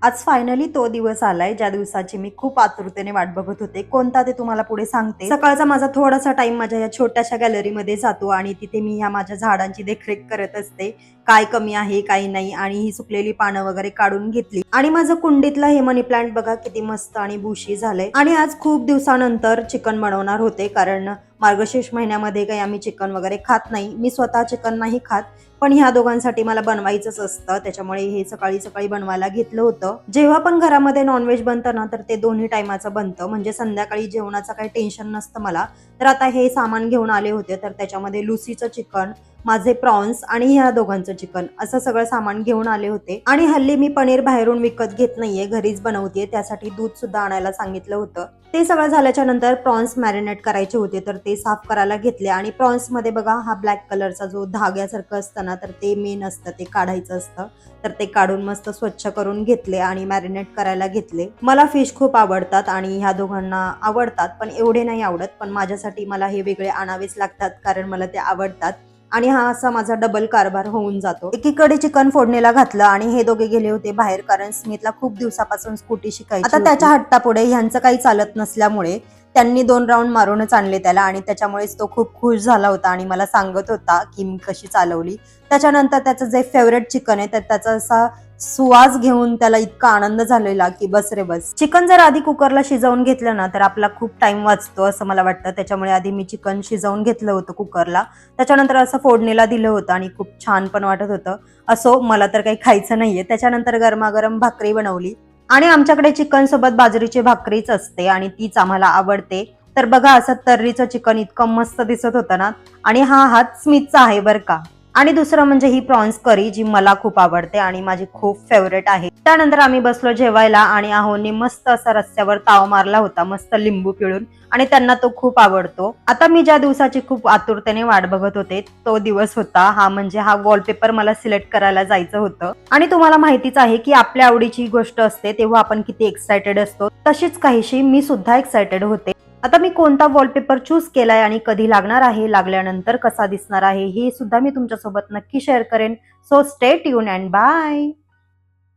आज फायनली तो दिवस आलाय ज्या दिवसाची मी खूप आतुरतेने वाट बघत होते. कोणता ते तुम्हाला पुढे सांगते. सकाळचा माझा थोडासा टाइम माझ्या या छोट्याशा गॅलरीमध्ये जातो आणि तिथे मी ह्या माझ्या झाडांची देखरेख करत असते. काय कमी आहे काय नाही आणि ही सुकलेली पानं वगैरे काढून घेतली आणि माझं कुंडीतलं हे मनी प्लांट बघा किती मस्त आणि बुशी झालंय. आणि आज खूप दिवसानंतर चिकन बनवणार होते कारण मार्गशीर्ष महिन्यामध्ये काही आम्ही चिकन वगैरे खात नाही. मी स्वतः चिकन नाही खात, पण ह्या दोघांसाठी मला बनवायचंच असतं, त्याच्यामुळे हे सकाळी सकाळी बनवायला घेतलं होतं. जेव्हा पण घरामध्ये नॉनव्हेज बनतं ना तर ते दोन्ही टायमाचं बनतं, म्हणजे संध्याकाळी जेवणाचं काही टेन्शन नसतं मला. तर आता हे सामान घेऊन आले होते तर त्याच्यामध्ये लुसीचं चिकन, माझे प्रॉन्स आणि ह्या दोघांचं चिकन असं सगळं सामान घेऊन आले होते. आणि हल्ली मी पनीर बाहेरून विकत घेत नाहीये, घरीच बनवते, त्यासाठी दूध सुद्धा आणायला सांगितलं होतं. ते सगळं झाल्याच्या नंतर प्रॉन्स मॅरिनेट करायचे होते तर ते साफ करायला घेतले. आणि प्रॉन्स मध्ये बघा हा ब्लॅक कलरचा जो धाग्यासारखं असतं ना तर ते मेन असतं, ते काढायचं असतं. तर ते काढून मस्त स्वच्छ करून घेतले आणि मॅरिनेट करायला घेतले. मला फिश खूप आवडतात आणि ह्या दोघांना आवडतात, पण एवढे नाही आवडत, पण माझ्यासाठी मला हे वेगळे आणावेच लागतात कारण मला ते आवडतात. आणि हा असा माझा डबल कारभार होऊन जातो. एकीकडे चिकन फोडणीला घातलं आणि हे दोघे गेले होते बाहेर कारण स्मितला खूप दिवसापासून स्कूटी शिकायची. आता त्याच्या हट्टापुढे ह्यांचं काही चालत नसल्यामुळे त्यांनी 2 राऊंड मारूनच आणले त्याला आणि त्याच्यामुळेच तो खूप खुश झाला होता आणि मला सांगत होता की मी कशी चालवली. त्याच्यानंतर त्याचं जे फेवरेट चिकन आहे तर त्याचा असा सुवास घेऊन त्याला इतका आनंद झालेला की बस रे बस. चिकन जर आधी कुकरला शिजवून घेतलं ना तर आपला खूप टाइम वाचतो असं मला वाटतं, त्याच्यामुळे आधी मी चिकन शिजवून घेतलं होतं कुकरला. त्याच्यानंतर असं फोडणीला दिलं होतं आणि खूप छान पण वाटत होतं. असो, मला तर काही खायचं नाहीये. त्याच्यानंतर गरमागरम भाकरी बनवली आणि आमच्याकडे चिकन सोबत बाजरीची भाकरीच असते आणि तीच आम्हाला आवडते. तर बघा असं तर्रीचं चिकन इतकं मस्त दिसत होतं ना. आणि हा हात स्मितचा आहे बरं का. आणि दुसरं म्हणजे ही प्रॉन्स करी जी मला खूप आवडते आणि माझी खूप फेवरेट आहे. त्यानंतर आम्ही बसलो जेवायला आणि आहोनी मस्त असा रस्त्यावर ताव मारला होता मस्त लिंबू पिळून आणि त्यांना तो खूप आवडतो. आता मी ज्या दिवसाची खूप आतुरतेने वाट बघत होते तो दिवस होता हा, म्हणजे हा वॉलपेपर मला सिलेक्ट करायला जायचं होतं. आणि तुम्हाला माहितीच आहे की आपल्या आवडीची गोष्ट असते तेव्हा आपण किती एक्सायटेड असतो, तशीच काहीशी मी सुद्धा एक्सायटेड होते. आता मी कोणता वॉलपेपर चूज केलाय आणि कधी लागणार आहे, लागल्यानंतर कसा दिसणार आहे हे सुद्धा मी तुमच्यासोबत नक्की शेअर करेन. So stay tune and bye.